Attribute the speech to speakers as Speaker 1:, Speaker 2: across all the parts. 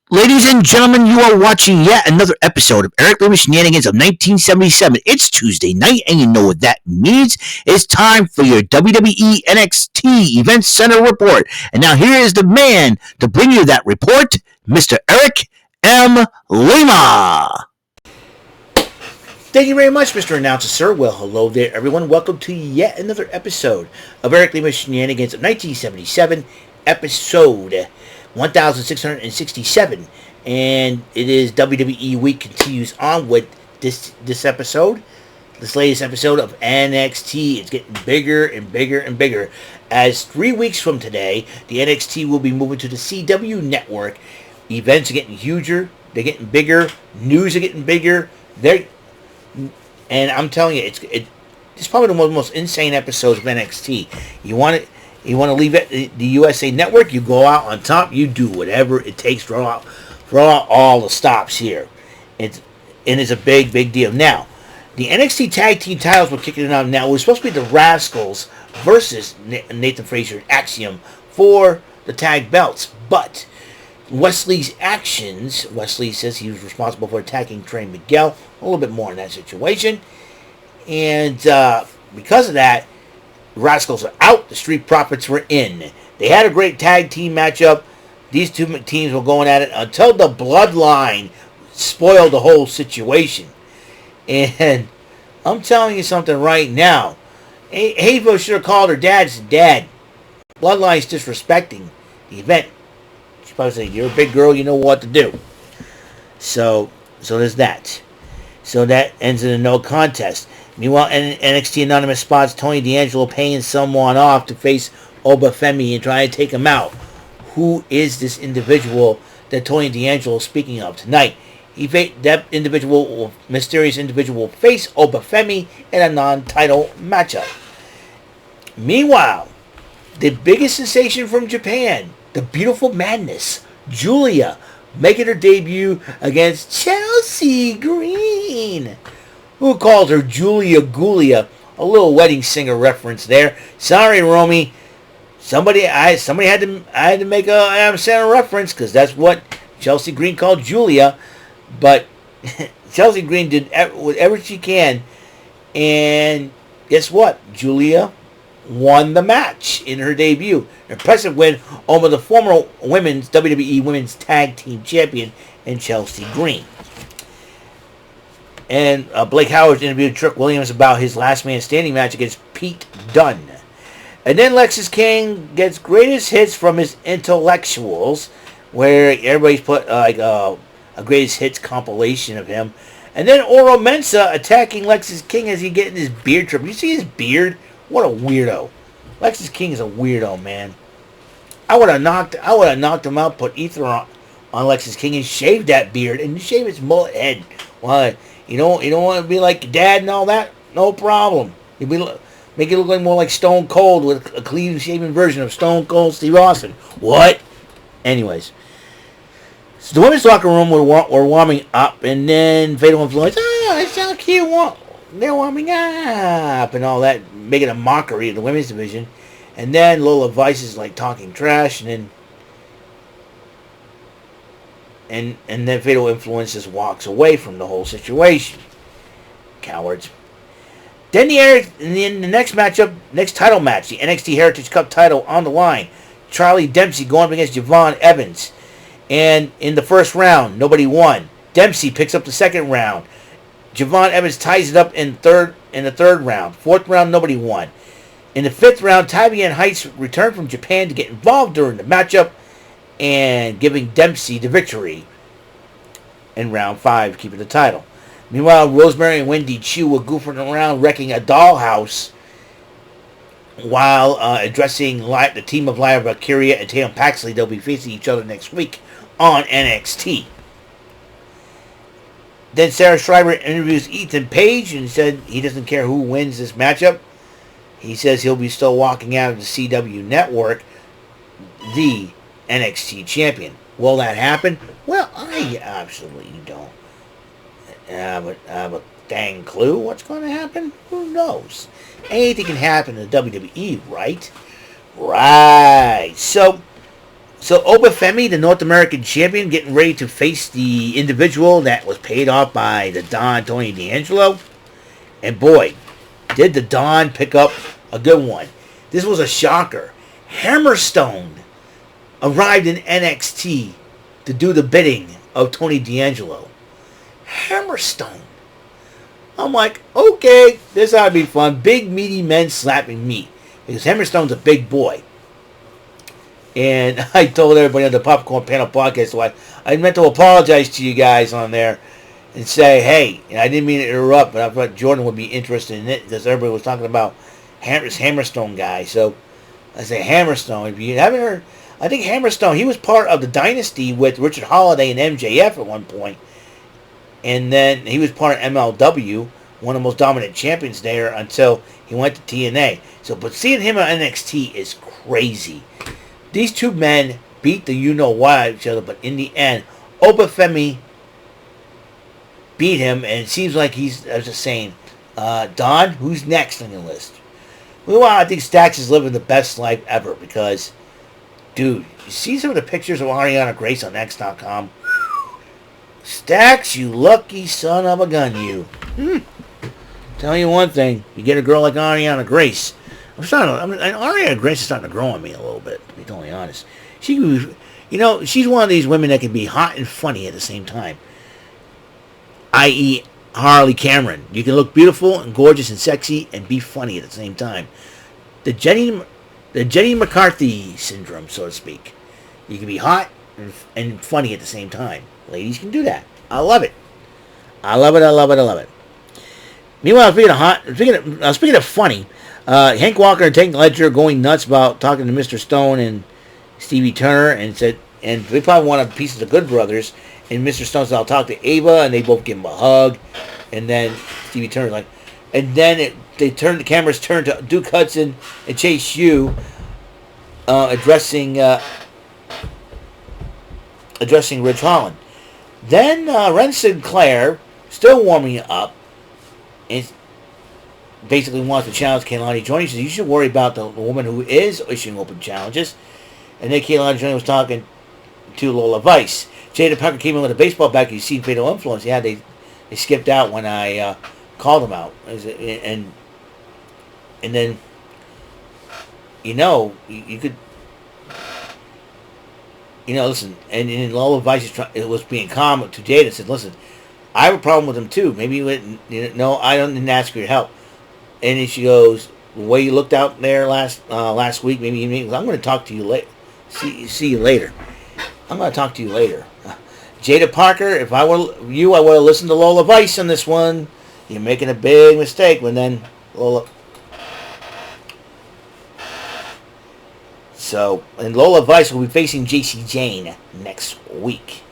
Speaker 1: Ladies and gentlemen, you are watching yet another episode of Eric Lima Shenanigans of 1977. It's Tuesday night, and you know what that means. It's time for your WWE NXT Event Center report. And now here is the man to bring you that report, Mr. Eric M. Lima. Thank you very much, Mr. Announcer, sir. Well, hello there, everyone. Welcome to yet another episode of Eric Lima Shenanigans of 1977, episode 1667, and it is WWE Week continues on with this episode, this latest episode of NXT. It's getting bigger and bigger and bigger. As 3 weeks from today, the NXT will be moving to the CW network. Events are getting huger, they're getting bigger, news are getting bigger. And I'm telling you, it's probably one of the most insane episodes of NXT. You want to leave it the USA Network, you go out on top, you do whatever it takes, throw out all the stops here. It's a big deal. Now, the NXT Tag Team titles were kicking it out now. It was supposed to be the Rascals versus Nathan Frazier and Axiom for the tag belts, but Wesley's actions, Wesley says he was responsible for attacking Trey Miguel, a little bit more in that situation, and because of that, Rascals are out, the Street Profits were in. They had a great tag team matchup. These two teams were going at it until the Bloodline spoiled the whole situation. And I'm telling you something right now. Hayville should have called her dad's dad. Bloodline's disrespecting the event. She's probably saying, you're a big girl, you know what to do. So there's that. So that ends in a no contest. Meanwhile, NXT Anonymous spots Tony D'Angelo paying someone off to face Oba Femi and try to take him out. Who is this individual that Tony D'Angelo is speaking of tonight? That mysterious individual, will face Oba Femi in a non-title matchup. Meanwhile, the biggest sensation from Japan, the beautiful madness, Giulia, making her debut against Chelsea Green. Who called her Giulia? A little wedding singer reference there. Sorry, Romy. I had to make a Adam Sandler reference because that's what Chelsea Green called Giulia. But Chelsea Green did whatever she can, and guess what? Giulia won the match in her debut. Impressive win over the former WWE Women's Tag Team Champion and Chelsea Green. And Blake Howard interviewed Trick Williams about his last man standing match against Pete Dunne. And then Lexis King gets greatest hits from his intellectuals, where everybody's put a greatest hits compilation of him. And then Oro Mensah attacking Lexis King as he getting his beard trimmed. You see his beard? What a weirdo. Lexis King is a weirdo, man. I would have knocked him out, put ether on Lexis King and shaved that beard and shave his mullet head. Why? You don't want to be like Dad and all that? No problem. Make it look like more like Stone Cold with a clean-shaven version of Stone Cold Steve Austin. What? Anyways. So the women's locker room were warming up, and then Fatal Influence, it's so cute. They're warming up and all that, making a mockery of the women's division. And then Lola Vice is like talking trash, and then Fatal Influence just walks away from the whole situation. Cowards. Then the next title match, the NXT Heritage Cup title on the line. Charlie Dempsey going up against Javon Evans. And in the first round, nobody won. Dempsey picks up the second round. Javon Evans ties it up in the third round. Fourth round, nobody won. In the fifth round, Tavian Heights returned from Japan to get involved during the matchup and giving Dempsey the victory in round 5, keeping the title. Meanwhile, Rosemary and Wendy Chu were goofing around, wrecking a dollhouse while addressing the team of Lyra Valkyria and Tatum Paxley. They'll be facing each other next week on NXT. Then Sarah Schreiber interviews Ethan Page and said he doesn't care who wins this matchup. He says he'll be still walking out of the CW network, the NXT champion. Will that happen? Well, I absolutely don't have a dang clue what's going to happen. Who knows? Anything can happen in the WWE, right? Right. So, So Oba Femi, the North American champion, getting ready to face the individual that was paid off by the Don, Tony D'Angelo. And boy, did the Don pick up a good one. This was a shocker. Hammerstone arrived in NXT to do the bidding of Tony D'Angelo. Hammerstone. I'm like, okay, this ought to be fun. Big, meaty men slapping meat. Because Hammerstone's a big boy. And I told everybody on the Popcorn Panel podcast, so I meant to apologize to you guys on there and say, hey, and I didn't mean to interrupt, but I thought Jordynne would be interested in it because everybody was talking about this Hammerstone guy. So I say Hammerstone. If you haven't heard, I think Hammerstone, he was part of the Dynasty with Richard Holiday and MJF at one point. And then he was part of MLW, one of the most dominant champions there until he went to TNA. So, but seeing him on NXT is crazy. These two men beat the you-know-what each other, but in the end, Oba Femi beat him, and it seems like I was just saying, Don, who's next on your list? Well, I think Stacks is living the best life ever because, dude, you see some of the pictures of Ariana Grace on X.com? Stacks, you lucky son of a gun, you. Tell you one thing, you get a girl like Ariana Grace. Ariana Grace is starting to grow on me a little bit, to be totally honest. She's one of these women that can be hot and funny at the same time. I.e., Harley Cameron. You can look beautiful and gorgeous and sexy and be funny at the same time. The Jenny McCarthy syndrome, so to speak. You can be hot and funny at the same time. Ladies can do that. I love it. I love it. Meanwhile, speaking of funny, Hank Walker and Tank Ledger going nuts about talking to Mr. Stone and Stevie Turner and said, and they probably want a piece of the Good Brothers. And Mr. Stone said, I'll talk to Ava, and they both give him a hug. And then Stevie Turner's like, and then the cameras turned to Duke Hudson and Chase Yu addressing Ridge Holland. Then Ren Sinclair, still warming up, and basically wants to challenge Kaylani Joyner. He says, you should worry about the woman who is issuing open challenges. And then Kaylani Joyner was talking to Lola Vice. Jada Parker came in with a baseball bat. You see Fatal Influence. Yeah, they skipped out when I called them out. And then, you could, listen. And Lola Vice was being calm to Jada and said, listen, I have a problem with him too. Maybe no, I didn't ask for your help. And then she goes, the way you looked out there last week, maybe I'm going to talk to you later. See you later. I'm going to talk to you later. Jada Parker, if I were you, I would have listened to Lola Vice on this one. You're making a big mistake when then Lola. So, and Lola Vice will be facing JC Jane next week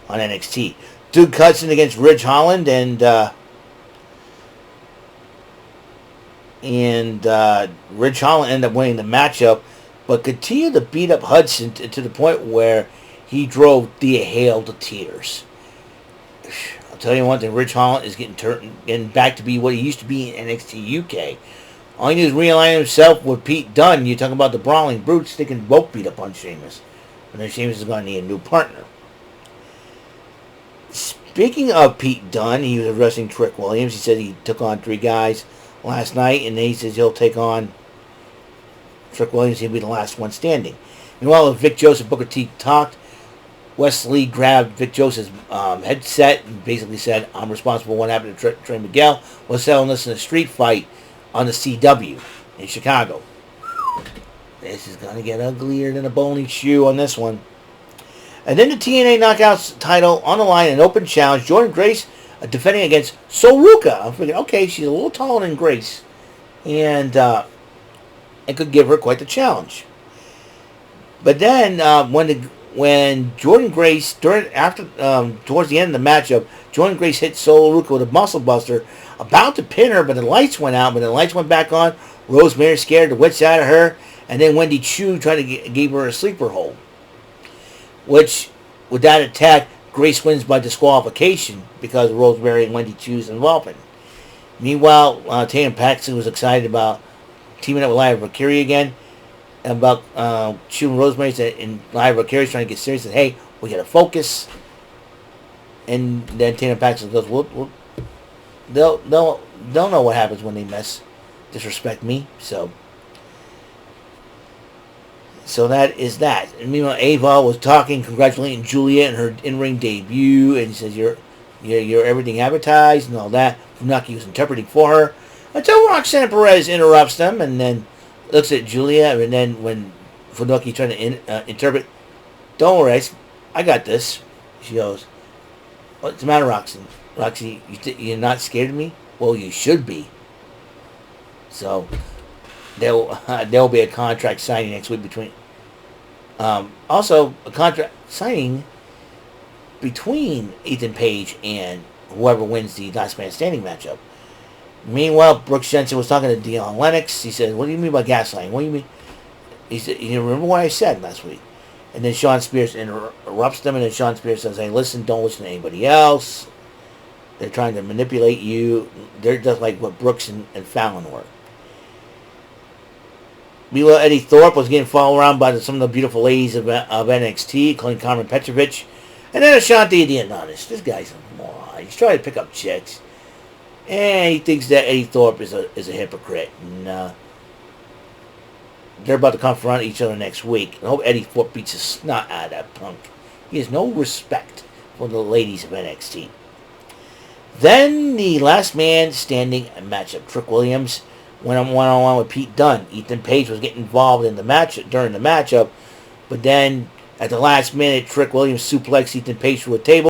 Speaker 1: on NXT. Duke Hudson against Ridge Holland, and Ridge Holland ended up winning the matchup, but continued to beat up Hudson to the point where he drove Thea Hale to tears. I'll tell you one thing, Ridge Holland is getting back to be what he used to be in NXT UK. All he needs is realign himself with Pete Dunne. You're talking about the Brawling Brutes. They can both beat up on Sheamus. And then Sheamus is going to need a new partner. Speaking of Pete Dunne, he was addressing Trick Williams. He said he took on 3 guys last night, and then he says he'll take on Trick Williams. He'll be the last one standing. Meanwhile, Vic Joseph, Booker T talked. Wesley grabbed Vic Joseph's headset and basically said, I'm responsible for what happened to Trey Miguel. We're settling this in a street fight on the CW in Chicago. This is going to get uglier than a bony shoe on this one. And then the TNA Knockouts title on the line, an open challenge. Jordynne Grace defending against Soruka. I'm thinking, okay, she's a little taller than Grace. And it could give her quite the challenge. But then when Jordynne Grace, towards the end of the matchup, Jordynne Grace hit Soruka with a muscle buster, about to pin her, but the lights went out. But the lights went back on. Rosemary scared the wits out of her. And then Wendy Chu tried to give her a sleeper hold. Which, with that attack, Grace wins by disqualification because of Rosemary and Wendy Chu's involvement. Meanwhile, Tatum Paxton was excited about teaming up with Lyra Valkyrie again. about shooting Rosemary said, and Lyra Carey's trying to get serious. Said, "Hey, we gotta focus." And then Tatum Paxton goes, "Well, they'll know what happens when they disrespect me." So that is that. And meanwhile, Ava was talking, congratulating Giulia in her in-ring debut, and he says, "You're everything advertised and all that." Funaki was interpreting for her until Roxanne Perez interrupts them, and then looks at Giulia, and then when Funaki trying to interpret, "Don't worry, I got this." She goes, "What's the matter, Roxanne? Roxy, you're not scared of me? Well, you should be." So there'll be a contract signing next week between. Also, a contract signing between Ethan Page and whoever wins the Last Man Standing matchup. Meanwhile, Brooks Jensen was talking to Dion Lennox. He said, "What do you mean by gaslighting? What do you mean?" He said, "You remember what I said last week?" And then Sean Spears interrupts them, and then Sean Spears says, "Hey, listen, don't listen to anybody else. They're trying to manipulate you. They're just like what Brooks and Fallon were." Meanwhile, Eddie Thorpe was getting followed around by some of the beautiful ladies of NXT, including Carmen Petrovich. And then Ashanti Diananis. This guy's a moron. He's trying to pick up chicks. And he thinks that Eddie Thorpe is a hypocrite. And they're about to confront each other next week. I hope Eddie Thorpe beats the snot out of that punk. He has no respect for the ladies of NXT. Then the last man standing matchup. Trick Williams went on one-on-one with Pete Dunne. Ethan Page was getting involved in the match during the matchup, but then at the last minute, Trick Williams suplexed Ethan Page through a table.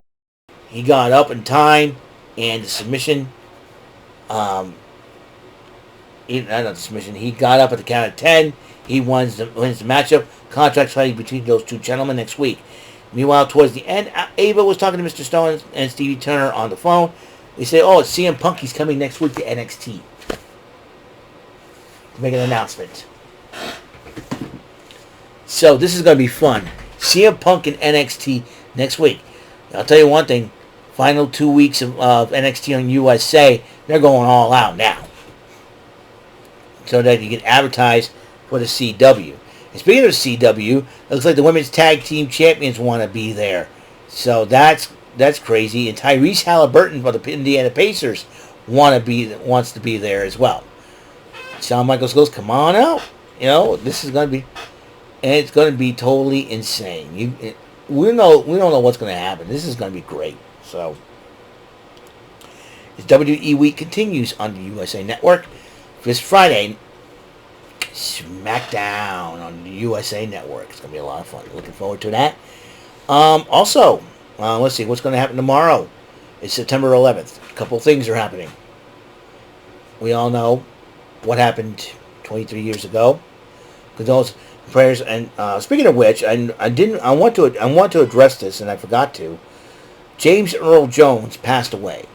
Speaker 1: He got up in time, and the submission. He got up at the count of 10. He wins the matchup. Contract signing between those two gentlemen next week. Meanwhile, towards the end, Ava was talking to Mr. Stone and Stevie Turner on the phone. They say, "Oh, it's CM Punk. He's coming next week to NXT to make an announcement." So this is going to be fun. CM Punk in NXT next week. I'll tell you one thing. Final 2 weeks of NXT on USA, they're going all out now. So that you can advertise for the CW. And speaking of the CW, it looks like the women's tag team champions want to be there. So that's crazy. And Tyrese Halliburton of the Indiana Pacers wants to be there as well. Shawn Michaels goes, "Come on out." This is going to be, and it's going to be totally insane. We don't know what's going to happen. This is going to be great. So, as WWE Week continues on the USA Network, this Friday, SmackDown on the USA Network. It's going to be a lot of fun. Looking forward to that. Also, let's see what's going to happen tomorrow. It's September 11th. A couple things are happening. We all know what happened 23 years ago. Condolences, prayers, and speaking of which, I want to address this, and I forgot to. James Earl Jones passed away.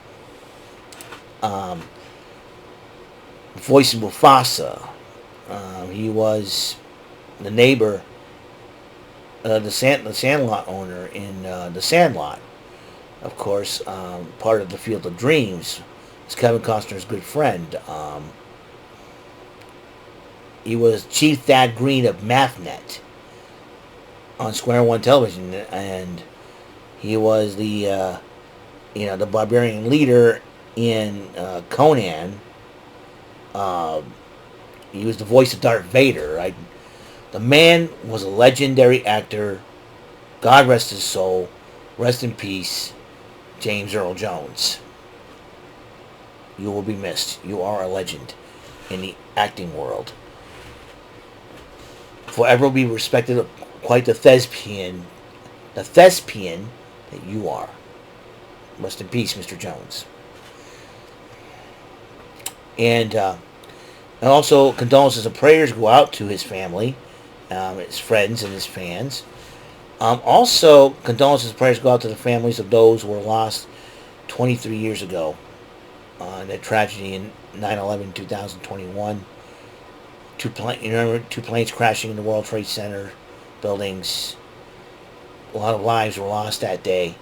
Speaker 1: Voice of Mufasa. He was the neighbor, the Sandlot owner in the Sandlot. Of course, part of the Field of Dreams. It's Kevin Costner's good friend. He was Chief Thad Green of MathNet on Square One Television, and he was the barbarian leader in Conan. He was the voice of Darth Vader. Right? The man was a legendary actor. God rest his soul. Rest in peace, James Earl Jones. You will be missed. You are a legend in the acting world. Forever be respected, quite the thespian that you are. Rest in peace, Mr. Jones. And also, condolences and prayers go out to his family, his friends, and his fans. Also, condolences and prayers go out to the families of those who were lost 23 years ago in that tragedy in 9/11 2021. Two planes crashing in the World Trade Center buildings. A lot of lives were lost that day.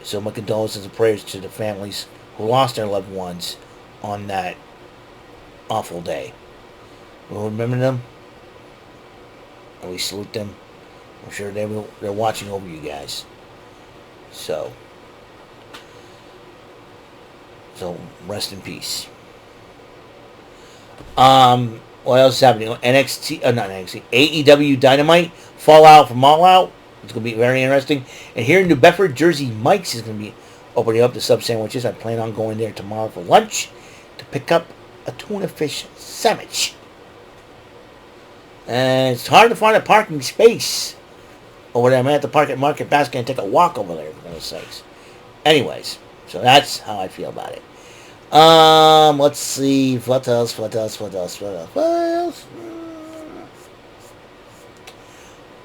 Speaker 1: So my condolences and prayers to the families who lost their loved ones on that awful day. We'll remember them and we salute them. I'm sure they're watching over you guys. So rest in peace. What else is happening? NXT, not NXT, AEW Dynamite, Fallout from All Out. It's going to be very interesting. And here in New Bedford, Jersey, Mike's is going to be opening up the sub sandwiches. I plan on going there tomorrow for lunch to pick up a tuna fish sandwich. And it's hard to find a parking space over there. I'm going to have to park at Market Basket and take a walk over there, for those sakes. Anyways, so that's how I feel about it. Let's see. What else?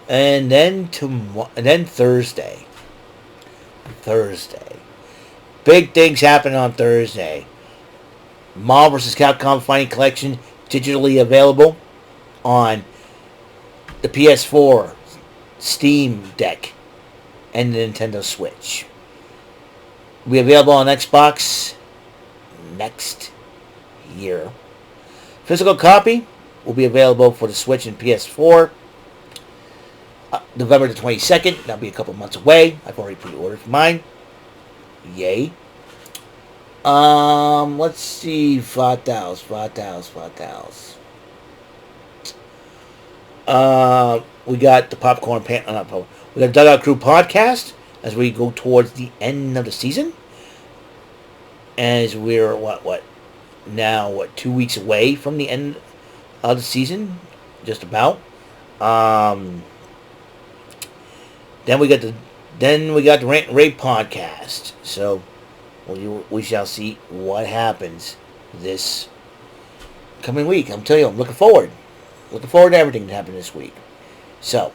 Speaker 1: And then Thursday. Big things happen on Thursday. Marvel vs. Capcom Fighting Collection digitally available on the PS4, Steam Deck, and the Nintendo Switch. Will be available on Xbox next year. Physical copy will be available for the Switch and PS4 November the 22nd. That'll be a couple months away. I've already pre-ordered for mine. Yay. Let's see. What else? We got the Popcorn we got Dugout Crew podcast as we go towards the end of the season. As we're, now 2 weeks away from the end of the season, just about. Then we got the Rant and Rape podcast. So we shall see what happens this coming week. I'm telling you, I'm looking forward to everything that happened this week. So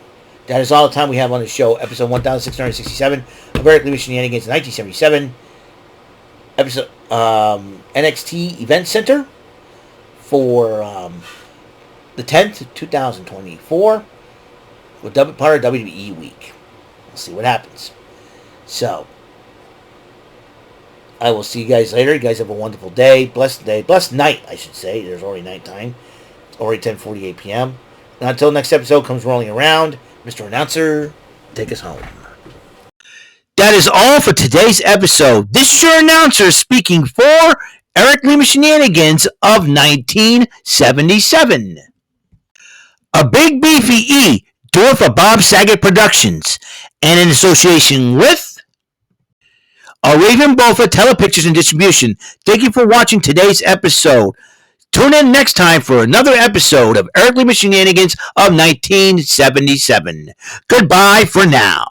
Speaker 1: that is all the time we have on the show. Episode 1667 of Eric Lima Shenanigans, 1977. Episode NXT Event Center for the 10th, 2024, with part of WWE Week. We'll see what happens. So I will see you guys later. You guys have a wonderful day, blessed night, I should say. There's already nighttime. It's already 10:48 p.m. And until next episode comes rolling around, Mr. Announcer, take us home. That is all for today's episode. This is your announcer speaking for Eric Lima Shenanigans of 1977. A Big Beefy E, do it for Bob Saget Productions, and in association with a Raven Bofa Telepictures and Distribution. Thank you for watching today's episode. Tune in next time for another episode of Eric Lima Shenanigans of 1977. Goodbye for now.